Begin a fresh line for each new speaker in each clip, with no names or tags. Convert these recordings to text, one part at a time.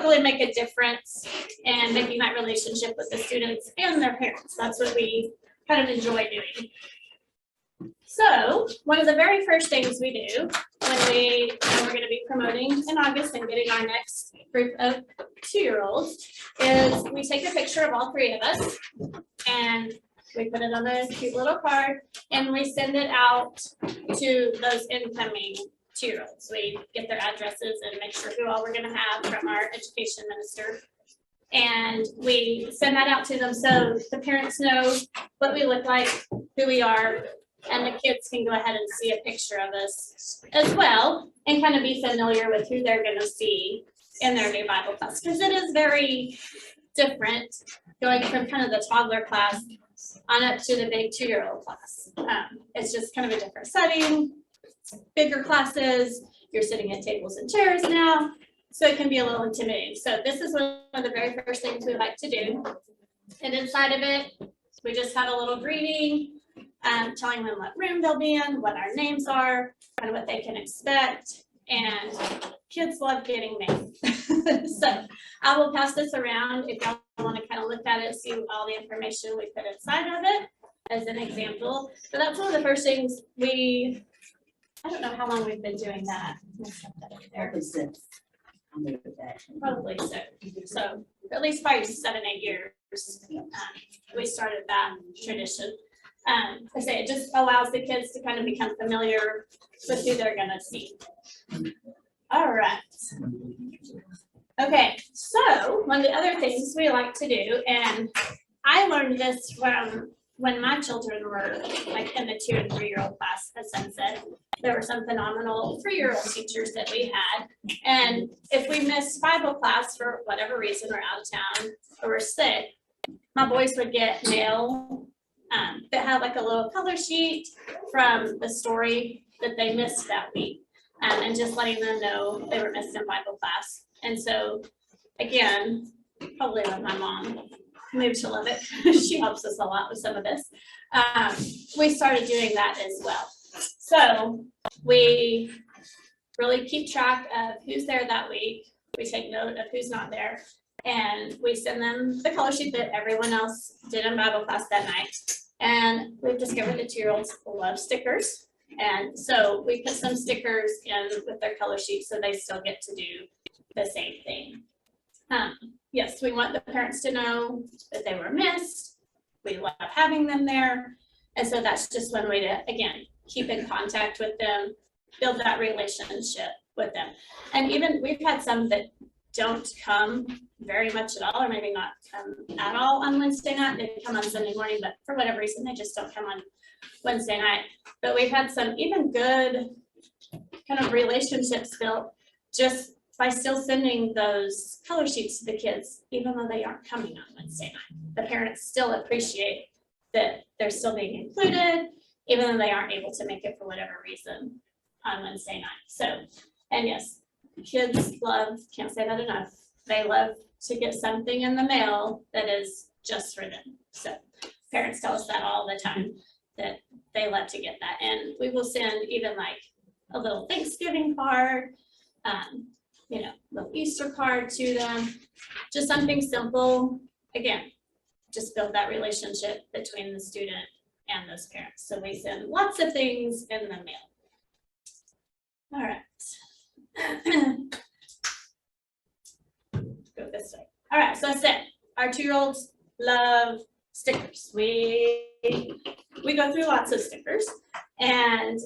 really make a difference in making that relationship with the students and their parents. That's what we kind of enjoy doing. So one of the very first things we do when we're going to be promoting in August and getting our next group of 2-year-olds is we take a picture of all 3 of us and we put it on a cute little card and we send it out to those incoming 2-year-olds. We get their addresses and make sure who all we're going to have from our education minister. And we send that out to them so the parents know what we look like, who we are, and the kids can go ahead and see a picture of us as well and kind of be familiar with who they're going to see in their new Bible class. Because it is very different going from kind of the toddler class on up to the big 2-year-old class. It's just kind of a different setting, bigger classes, you're sitting at tables and chairs now, so it can be a little intimidating. So this is one of the very first things we like to do. And inside of it, we just have a little greeting, telling them what room they'll be in, what our names are, kind of what they can expect. And kids love getting named. So I will pass this around if y'all want to kind of look at it, see all the information we put inside of it as an example. So that's one of the first things I don't know how long we've been doing that. Probably so. So at least probably 7-8 years we started that tradition. I say it just allows the kids to kind of become familiar with who they're going to see. All right. Okay, so one of the other things we like to do, and I learned this from when my children were like in the 2- and 3-year-old class, as Sam said. There were some phenomenal 3-year-old teachers that we had. And if we missed Bible class for whatever reason, we're out of town or we're sick, my boys would get mail that had like a little color sheet from the story that they missed that week, and just letting them know they were missed in Bible class. And so, again, probably when my mom moved to love it, she helps us a lot with some of this. We started doing that as well. So we really keep track of who's there that week. We take note of who's not there, and we send them the color sheet that everyone else did in Bible class that night. And we've discovered that 2-year-olds love stickers. And so we put some stickers in with their color sheet so they still get to do the same thing. Yes, we want the parents to know that they were missed. We love having them there. And so that's just one way to, again, keep in contact with them, build that relationship with them. And even we've had some that don't come very much at all, or maybe not come at all on Wednesday night. They come on Sunday morning, but for whatever reason, they just don't come on Wednesday night. But we've had some even good kind of relationships built just by still sending those color sheets to the kids, even though they aren't coming on Wednesday night. The parents still appreciate that they're still being included, even though they aren't able to make it for whatever reason on Wednesday night. So, and yes, kids love, can't say that enough, they love to get something in the mail that is just for them. So parents tell us that all the time, that they love to get that. And we will send even like a little Thanksgiving card, you know, little Easter card to them, just something simple. Again, just build that relationship between the student and those parents. So we send lots of things in the mail. All right. Go this way. All right, so I said our 2-year-olds love stickers. We go through lots of stickers, and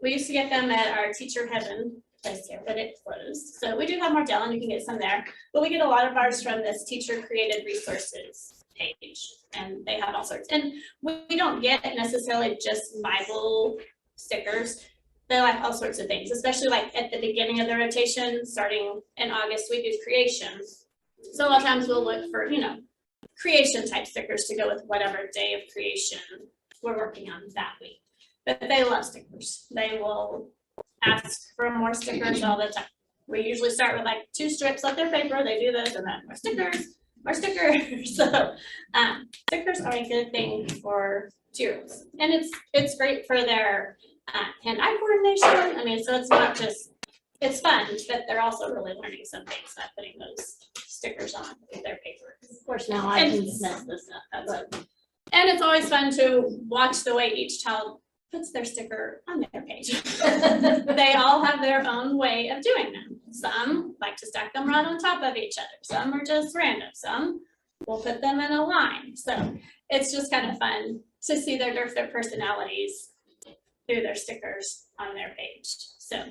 we used to get them at our Teacher Heaven place here, but it closed. So we do have Mardell, and you can get some there, but we get a lot of ours from this Teacher Created Resources page, and they have all sorts. And we don't get necessarily just Bible stickers. They like all sorts of things, especially like at the beginning of the rotation, starting in August, we do creation. So a lot of times we'll look for, you know, creation type stickers to go with whatever day of creation we're working on that week. But they love stickers. They will ask for more stickers all the time. We usually start with like 2 strips of their paper. They do this, and then more stickers, more stickers. So stickers are a good thing for 2-year-olds, and it's great for their hand-eye coordination. I mean, so it's not just it's fun, but they're also really learning some things by putting those stickers on their paper.
Of course, now I can mess this up.
That's it. And it's always fun to watch the way each child puts their sticker on their page. They all have their own way of doing them. Some like to stack them right on top of each other. Some are just random. Some will put them in a line. So it's just kind of fun to see their different personalities through their stickers on their page. So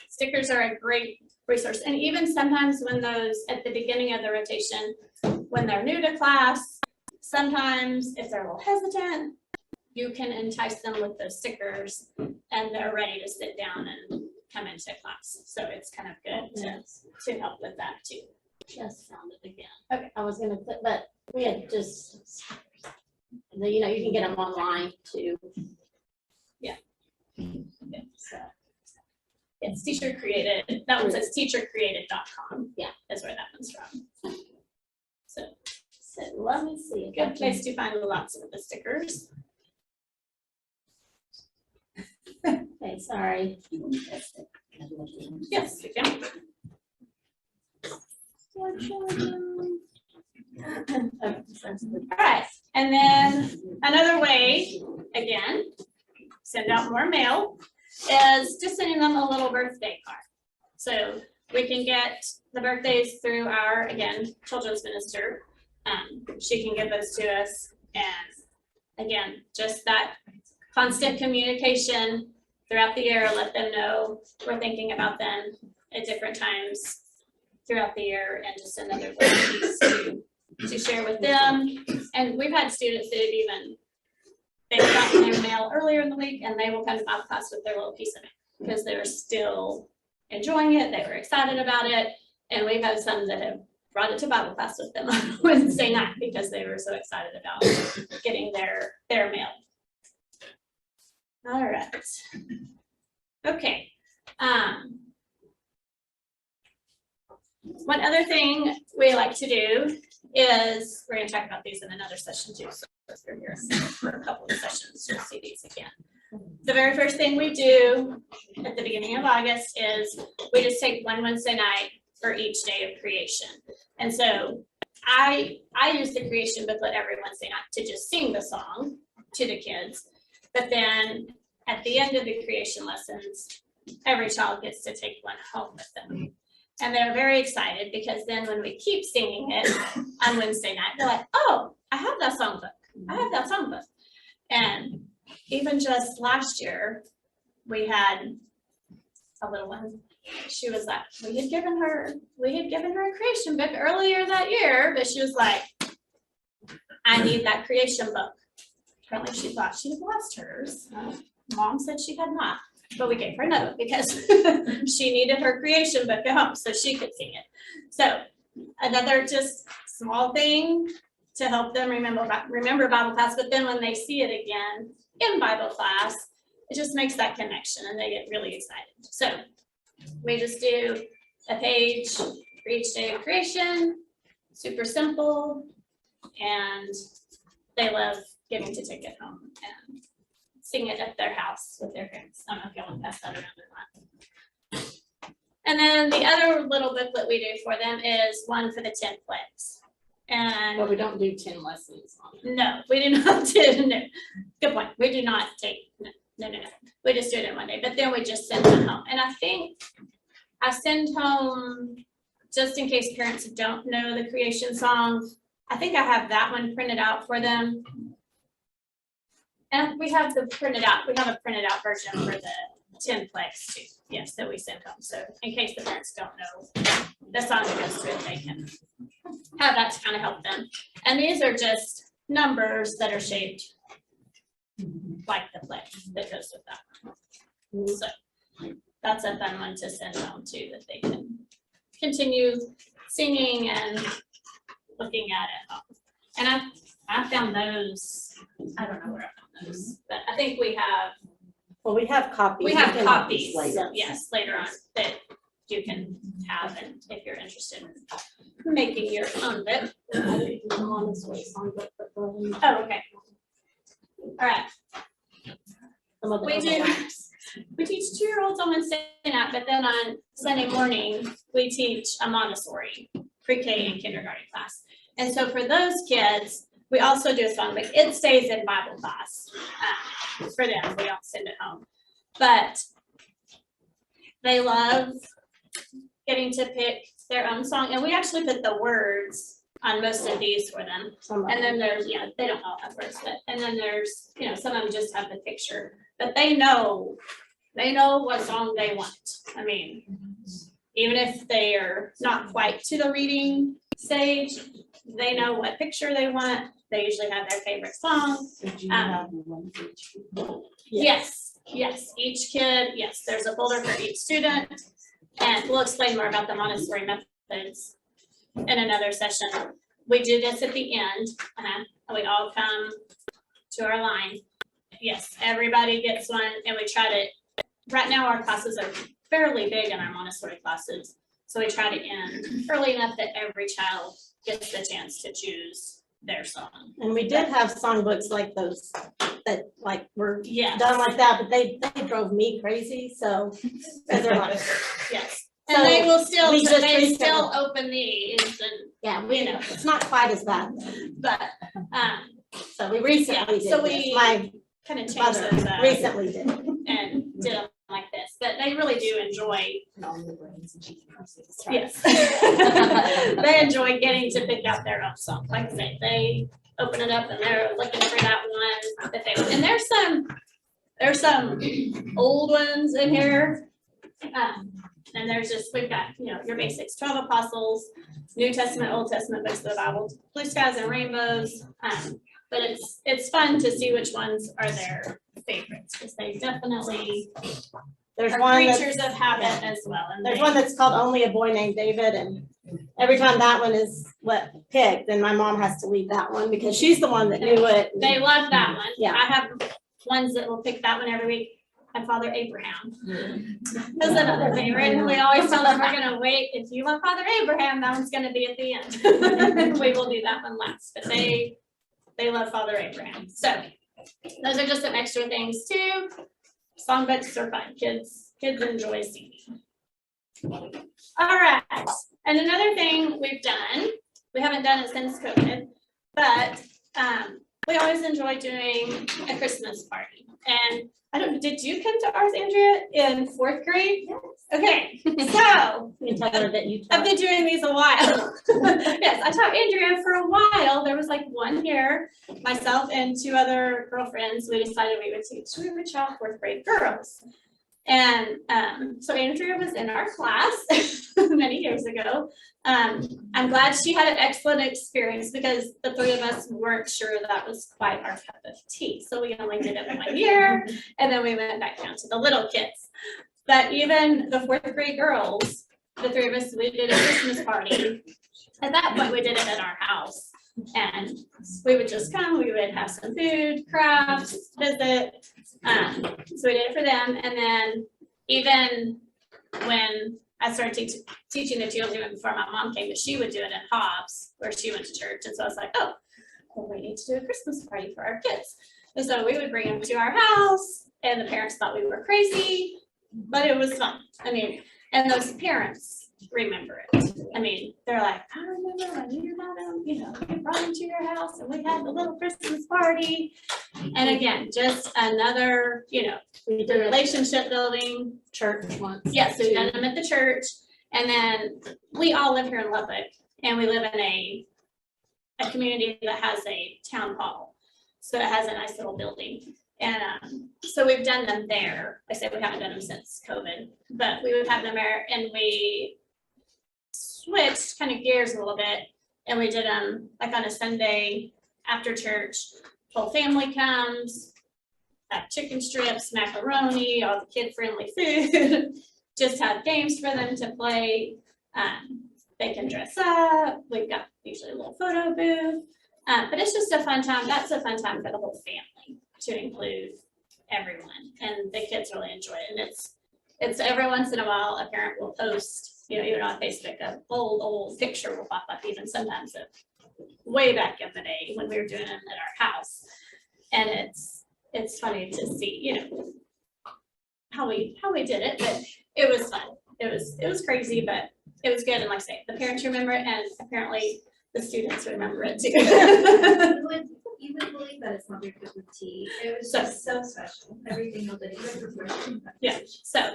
stickers are a great resource. And even sometimes when those, at the beginning of the rotation, when they're new to class, sometimes if they're a little hesitant, you can entice them with those stickers and they're ready to sit down and come into class. So it's kind of good to help with that too.
Just found it again.
Okay.
I was gonna put, but we had just, you know, you can get them online too.
Yeah. So it's teacher created. That one says teachercreated.com.
Yeah.
Is where that one's from. So
let me see.
good place to find lots of the stickers.
Okay, sorry.
Yes, you can. All right, and then another way, again, send out more mail, is just sending them a little birthday card. So we can get the birthdays through our, again, children's minister. She can give those to us, and again, just that constant communication throughout the year. Let them know we're thinking about them at different times throughout the year, and just another way to share with them. And we've had students that have even, they've gotten their mail earlier in the week and they will come to Bible class with their little piece of it because they're still enjoying it, they were excited about it, and we've had some that have brought it to Bible class with them on Wednesday night because they were so excited about getting their mail. All right. Okay. One other thing we like to do is, we're going to talk about these in another session too, so if you're here for a couple of sessions, you'll see these again. The very first thing we do at the beginning of August is we just take one Wednesday night for each day of creation. And so I use the creation booklet every Wednesday night to just sing the song to the kids. But then at the end of the creation lessons, every child gets to take one home with them. And they're very excited because then when we keep singing it on Wednesday night, they're like, oh, I have that song book. I have that song book. And even just last year, we had a little one. She was like, we had given her a creation book earlier that year, but she was like, I need that creation book. Apparently she thought she had lost hers. Mom said she had not, but we gave her another because she needed her creation book at home so she could sing it. So another just small thing to help them remember Bible class, but then when they see it again in Bible class, it just makes that connection and they get really excited. So we just do a page for each day of creation, super simple, and they love getting to take it home and sing it at their house with their parents. I don't know if y'all want to pass that around or not. And then the other little booklet we do for them is one for the 10 plagues.
But we don't do 10 lessons on it.
No, we do not do, no. Good point. We do not take, no. We just do it in one day, but then we just send them home. And I think I send home, just in case parents don't know the creation song, I think I have that one printed out for them. And we have a printed out version for the 10 plagues too. Yes, that we send home. So in case the parents don't know the song that goes through it, they can have that to kind of help them. And these are just numbers that are shaped like the plague that goes with that one. So that's a fun one to send home too, that they can continue singing and looking at it. And I found those, I don't know where I found those, but I think we have.
Well, we have copies.
We have copies,
later.
yes, later on that you can have, and if you're interested in making your own book. Oh, okay. All right. We do teach 2-year-olds on Wednesday night, but then on Sunday morning, we teach a Montessori pre-K and kindergarten class. And so for those kids, we also do a song, but it stays in Bible class for them. We don't send it home. But they love getting to pick their own song. And we actually put the words on most of these for them. And then there's, they don't all have words, but, and then there's, some of them just have the picture. But they know what song they want. I mean, even if they are not quite to the reading stage, they know what picture they want. They usually have their favorite song. Yes, each kid, there's a folder for each student. And we'll explain more about the Montessori methods in another session. We do this at the end. We all come to our line. Yes, everybody gets one, and we try to, right now our classes are fairly big in our Montessori classes. So we try to end early enough that every child gets the chance to choose their song.
And we did have songbooks like those that like were
Yes.
done like that, but they drove me crazy, so. 'Cause they're like,
Yes.
So
And they will still,
we just
they
recently-
still open these and,
yeah,
it's
not quite as bad,
but,
so we recently did
so
this.
we
My
kind of changed
mother
those up
recently did.
and did them like this, but they really do enjoy, yes. They enjoy getting to pick out their own song. Like I say, they open it up and they're looking for that one that they want. And there's some old ones in here. And there's just, we've got, your basics, 12 apostles, New Testament, Old Testament books of the Bible, blue skies and rainbows. But it's fun to see which ones are their favorites, because they definitely
There's
are
one
creatures
that's,
of habit as well. And
there's
they-
one that's called Only a Boy Named David, and every time that one is picked, then my mom has to leave that one because she's the one that knew it.
They love that one.
Yeah.
I have ones that will pick that one every week. My Father Abraham. That's another favorite. And we always tell them we're gonna wait. If you want Father Abraham, that one's gonna be at the end. We will do that one last, but they love Father Abraham. So those are just some extra things too. Songbooks are fun. Kids enjoy singing. All right. And another thing we've done, we haven't done it since COVID, but we always enjoy doing a Christmas party. And I don't know, did you come to ours, Andrea, in 4th grade?
Yes.
Okay, so
You can tell her that you
I've been doing these a while. Yes, I taught Andrea for a while. There was like 1 year, myself and 2 other girlfriends, we decided we would try 4th grade girls. And so Andrea was in our class many years ago. I'm glad she had an excellent experience because the 3 of us weren't sure that was quite our cup of tea. So we only did it 1 year, and then we went back down to the little kids. But even the 4th grade girls, the 3 of us, we did a Christmas party. At that point, we did it at our house. And we would just come, we would have some food, crafts, visit. So we did it for them. And then even when I started teaching the children before my mom came, but she would do it in Hobbs, where she went to church. And so I was like, oh, well, we need to do a Christmas party for our kids. And so we would bring them to our house, and the parents thought we were crazy, but it was fun. I mean, and those parents remember it. I mean, they're like, I remember when you had them, we brought them to your house and we had the little Christmas party. And again, just another, we did relationship building.
church once.
Yes, we've done them at the church. And then we all live here in Lubbock, and we live in a community that has a town hall. So it has a nice little building. And so we've done them there. I say we haven't done them since COVID, but we would have them there, and we switched kind of gears a little bit, and we did them like on a Sunday after church. Whole family comes, have chicken strips, macaroni, all the kid-friendly food. Just have games for them to play. They can dress up. We've got usually a little photo booth, but it's just a fun time. That's a fun time for the whole family to include everyone, and the kids really enjoy it. And it's every once in a while a parent will post, even on Facebook, a old picture will pop up, even sometimes of way back in the day when we were doing it at our house. And it's funny to see, how we did it, but it was fun. It was crazy, but it was good. And like I say, the parents remember it, and apparently the students remember it too.
You would believe that it's not your cup of tea. It was just so special. Everything was special.
Yeah, so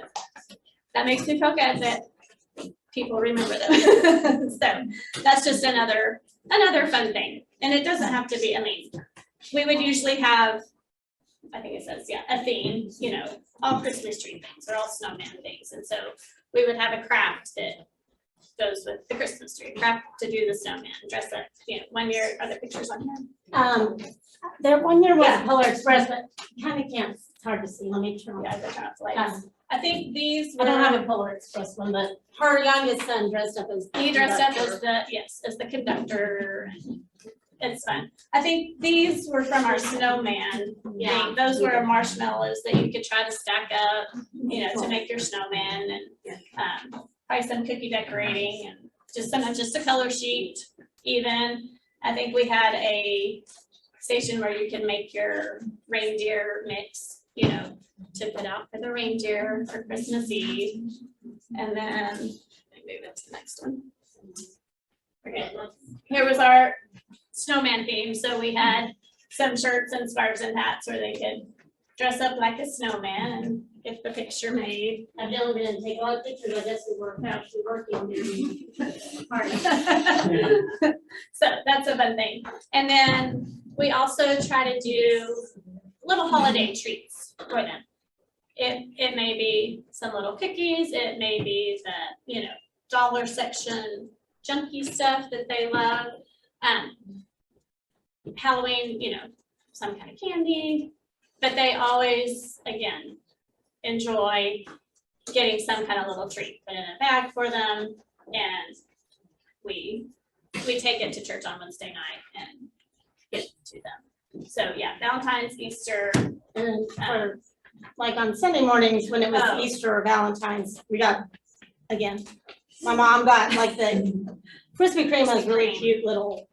that makes me feel good that people remember them. So that's just another fun thing. And it doesn't have to be, I mean, we would usually have, I think it says, yeah, a theme, you know, all Christmas tree things or all snowman things. And so we would have a craft that goes with the Christmas tree, craft to do the snowman, dress up, you know, 1 year, are there pictures on here?
There, 1 year was
Yeah.
Polar Express, but kind of can't, it's hard to see, let me turn.
Yeah, they're trying to lights. I think these
I don't have
were,
a Polar Express one, but her youngest son dressed up as.
he dressed up as the, yes, as the conductor. It's fun. I think these were from our snowman
Yeah.
thing. Those were marshmallows that you could try to stack up, you know, to make your snowman, and probably some cookie decorating, and just a color sheet even. I think we had a station where you can make your reindeer mix, you know, to put out for the reindeer for Christmas Eve. And then, let me move it to the next one. Okay, here was our snowman theme. So we had some shirts and scarves and hats where they could dress up like a snowman and get the picture made.
I didn't take a lot of pictures, I guess we were actually working. Hard.
So that's a fun thing. And then we also try to do little holiday treats for them. It may be some little cookies, it may be the, you know, dollar section junky stuff that they love. Halloween, you know, some kind of candy, but they always, again, enjoy getting some kind of little treat put in a bag for them, and we take it to church on Wednesday night and give it to them. So yeah, Valentine's, Easter,
And for, like on Sunday mornings, when it was
Oh.
Easter or Valentine's, we got, again, my mom got like the Krispy Kreme has really cute little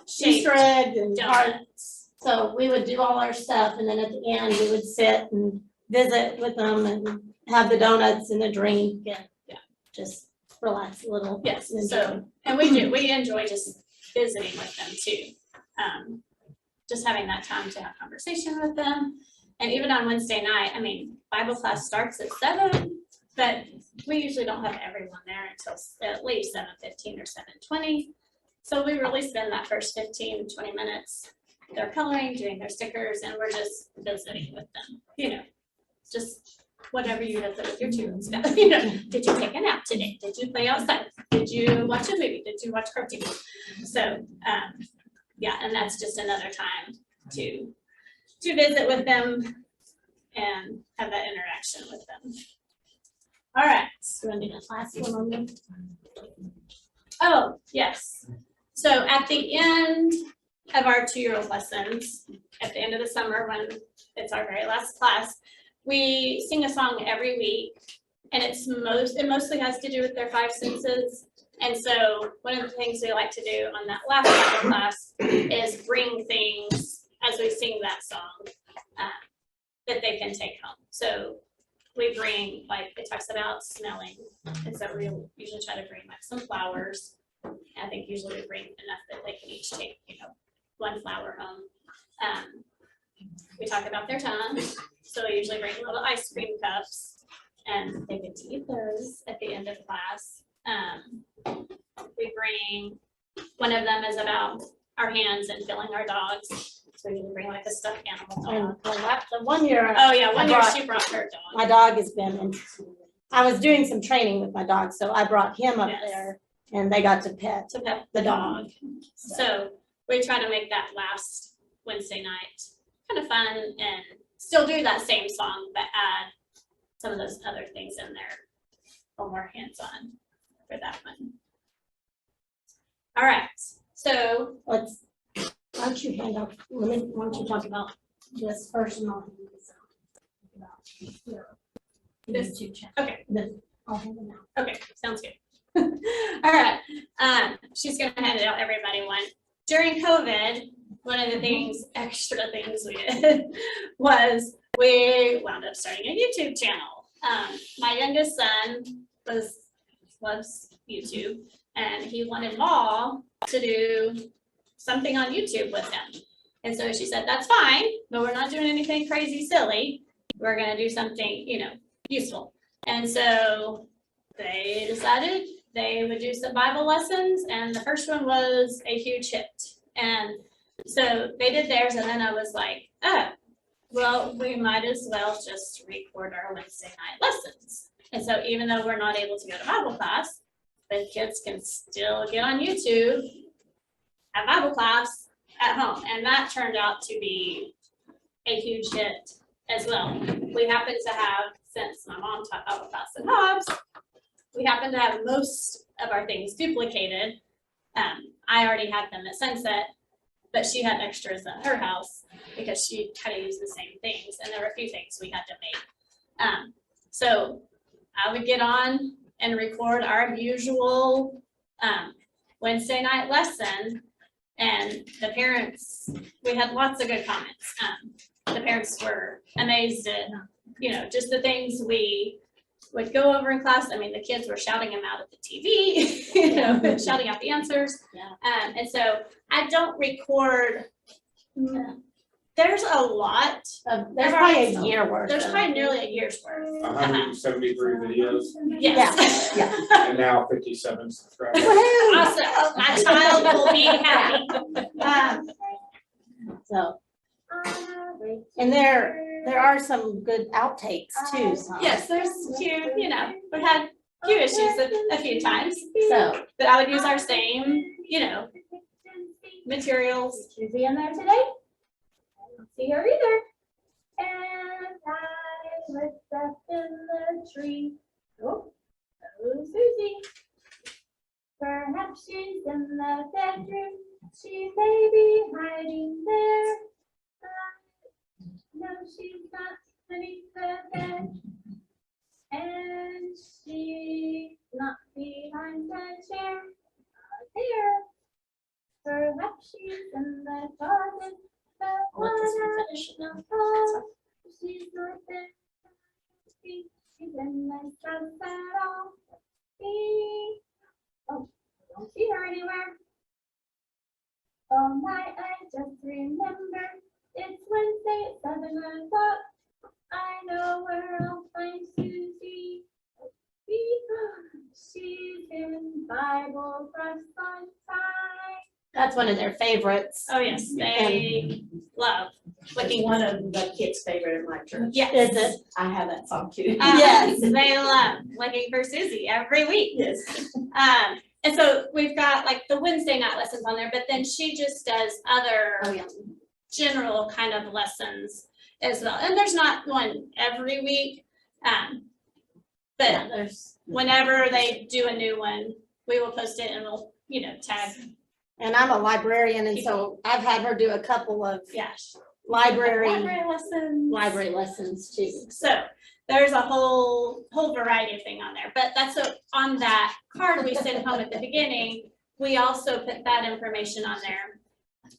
shaped
Easter eggs and hearts.
donuts.
So we would do all our stuff, and then at the end, we would sit and visit with them and have the donuts and the drink and just relax a little.
Yes,
and
so, and we enjoy just visiting with them too. Just having that time to have conversation with them. And even on Wednesday night, I mean, Bible class starts at 7, but we usually don't have everyone there until at least 7:15 or 7:20. So we really spend that first 15, 20 minutes, they're coloring, doing their stickers, and we're just visiting with them, you know, just whatever you have with your 2 and stuff, you know, did you take a nap today? Did you play outside? Did you watch a movie? Did you watch cartoons? So, yeah, and that's just another time to visit with them and have that interaction with them. All right.
So I'm gonna last one on them.
Oh, yes. So at the end of our 2-year-old lessons, at the end of the summer when it's our very last class, we sing a song every week, and it mostly has to do with their 5 senses. And so one of the things we like to do on that last Bible class is bring things as we sing that song that they can take home. So we bring, like, it talks about smelling, and so we usually try to bring like some flowers. I think usually we bring enough that they can each take, you know, 1 flower home. We talk about their tongue, so we usually bring little ice cream cups, and they get to eat those at the end of class. We bring, one of them is about our hands and filling our dogs, so we usually bring like a stuffed animal
And
dog.
the 1 year.
Oh yeah, one
I
year
brought-
she brought her dog.
My dog has been, I was doing some training with my dog, so I brought him up
Yes.
there, and they got to pet
To pet
the dog.
So we try to make that last Wednesday night kind of fun and still do that same song, but add some of those other things in there, a little more hands-on for that one. All right, so
Why don't you hand out, why don't you talk about this first and I'll hand this out.
This-
YouTube channel.
okay.
I'll hand them out.
Okay, sounds good. All right, she's gonna hand it out everybody one. During COVID, one of the things, extra things we did was we wound up starting a YouTube channel. My youngest son loves YouTube, and he wanted Maul to do something on YouTube with him. And so she said, that's fine, but we're not doing anything crazy silly. We're gonna do something, useful. And so they decided they would do some Bible lessons, and the first one was a huge hit. And so they did theirs, and then I was like, oh, well, we might as well just record our Wednesday night lessons. And so even though we're not able to go to Bible class, the kids can still get on YouTube, have Bible class at home. And that turned out to be a huge hit as well. We happen to have, since my mom taught Bible class at Hobbs, we happen to have most of our things duplicated. I already had them at Sunset, but she had extras at her house because she had to use the same things, and there were a few things we had to make. So I would get on and record our usual Wednesday night lesson, and the parents, we had lots of good comments. The parents were amazed at, just the things we would go over in class. I mean, the kids were shouting them out at the TV, shouting out the answers.
Yeah.
And so I don't record. There's a lot.
There's probably a year worth.
There's
of
probably
it.
nearly a year's worth.
173 videos
Yes.
Yeah.
and now 57 subscribers.
Woohoo!
Awesome. My child will be happy.
So, and there are some good outtakes too, so.
Yes, there's a few, we had a few issues a few times,
So,
but I would use our same, materials.
Susie in there today? I don't see her either. And I looked up in the tree. Oh, Susie. Perhaps she's in the bedroom. She may be hiding there. No, she's not beneath the bed. And she's not behind the chair. There. Perhaps she's in the garden. The
I'll let this one
corner
finish.
in the hall. She's not there. She's in the house at all. Oh, I don't see her anywhere. Oh my, I just remembered. It's Wednesday at 7 o'clock. I know where I'll find Susie. She's in Bible class on time.
that's one of their favorites.
Oh, yes, they love looking.
One of the kids' favorite in my church.
Yes.
Is it?
I have that song too.
Yes.
They love looking for Susie every week.
Yes.
And so we've got like the Wednesday night lessons on there, but then she just does other
Oh, yeah.
general kind of lessons as well. And there's not one every week. But
Yeah, there's,
whenever they do a new one, we will post it and we'll, tag.
and I'm a librarian, and so I've had her do a couple of
Yeah.
library
lessons.
lessons too.
So there's a whole variety of thing on there, but on that card we send home at the beginning, we also put that information on there.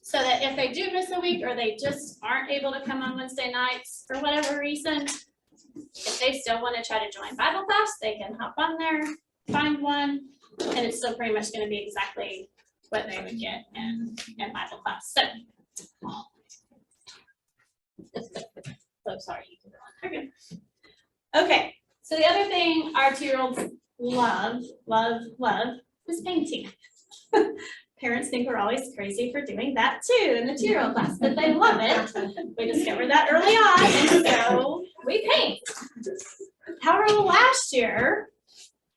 So that if they do miss a week or they just aren't able to come on Wednesday nights for whatever reason, if they still want to try to join Bible class, they can hop on there, find one, and it's still pretty much going to be exactly what they would get in Bible class. So, so sorry. You can go on. Okay. Okay. So the other thing our 2-year-olds love is painting. Parents think we're always crazy for doing that too in the 2-year-old class, but they love it. We discovered that early on, and so we paint. However, last year,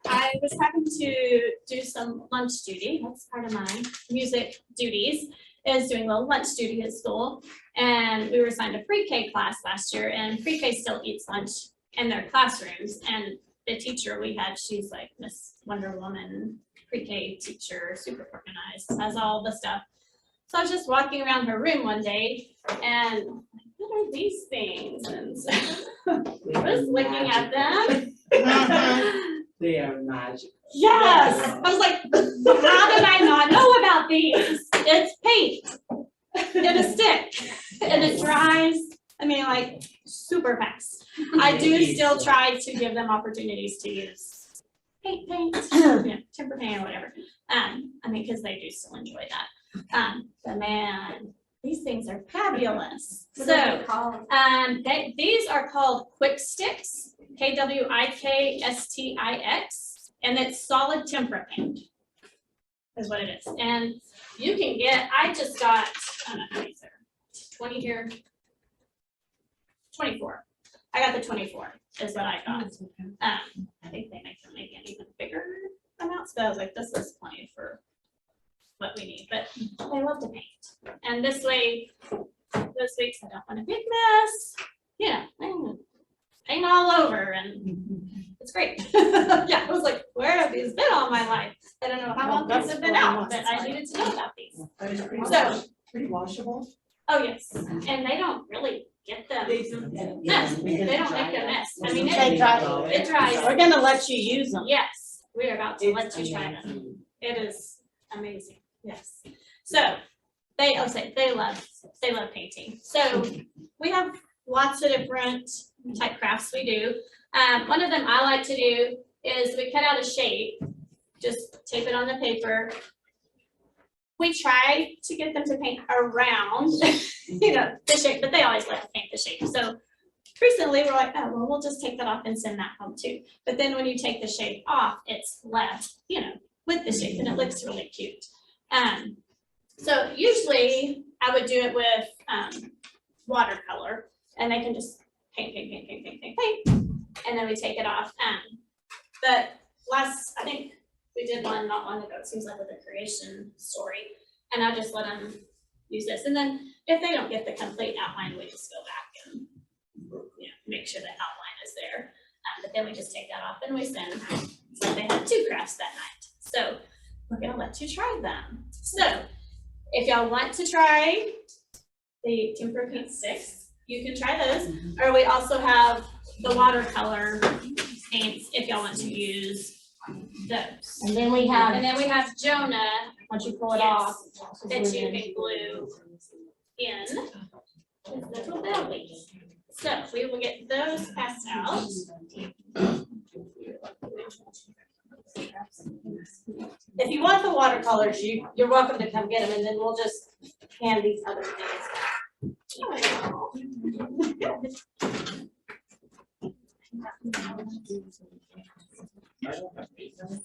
I was having to do some lunch duty. That's part of my music duties, is doing a little lunch duty at school. And we were assigned a pre-K class last year, and pre-K still eats lunch in their classrooms. And the teacher we had, she's like Miss Wonder Woman, pre-K teacher, super organized, has all the stuff. So I was just walking around her room one day and what are these things? And so I was looking at them.
They are magical.
Yes, I was like, how did I not know about these? It's paint in a stick and it dries, I mean, like super fast. I do still still try to give them opportunities to use paint, temper paint or whatever. I mean, because they do still enjoy that. But man, these things are fabulous.
What
So,
are they called?
these are called Quick Sticks, KWIKSTIX, and it's solid tempera paint is what it is. And you can get, I just got, I don't know how many there, 20 here, 24. I got the 24 is what I got. I think they make them maybe an even bigger amounts, but I was like, this is plenty for what we need, but I love to paint. And this way, those weeks I don't want a big mess, you know, paint all over and it's great. Yeah, I was like, where have these been all my life? I don't know how long these have been out, but I needed to know about these. So,
Pretty washable.
oh yes, and they don't really get them mess. They don't make them mess. I mean,
They dry.
it dries.
We're gonna let you use them.
Yes, we are about to let you try them. It is amazing, yes. So, they love painting. So, we have lots of different type crafts we do. One of them I like to do is we cut out a shape, just tape it on the paper. We try to get them to paint around, you know, the shape, but they always like to paint the shape. So recently we're like, oh, well, we'll just take that off and send that home too. But then when you take the shape off, it's left, you know, with the shape and it looks really cute. So usually I would do it with watercolor and they can just paint. And then we take it off. But I think we did one not long ago, it seems like with a creation story. And I just let them use this. And then if they don't get the complete outline, we just go back and, you know, make sure the outline is there. But then we just take that off and we send, it's like they had 2 crafts that night. So we're gonna let you try them. So if y'all want to try the tempera paint sticks, you can try those. Or we also have the watercolor paints if y'all want to use those.
And then we
And
have,
then we have Jonah,
once you pull it
Yes.
off.
that you can glue in his little belly. So we will get those passed out.
If you want the watercolors, you're welcome to come get them, and then we'll just hand these other things.
I don't have these.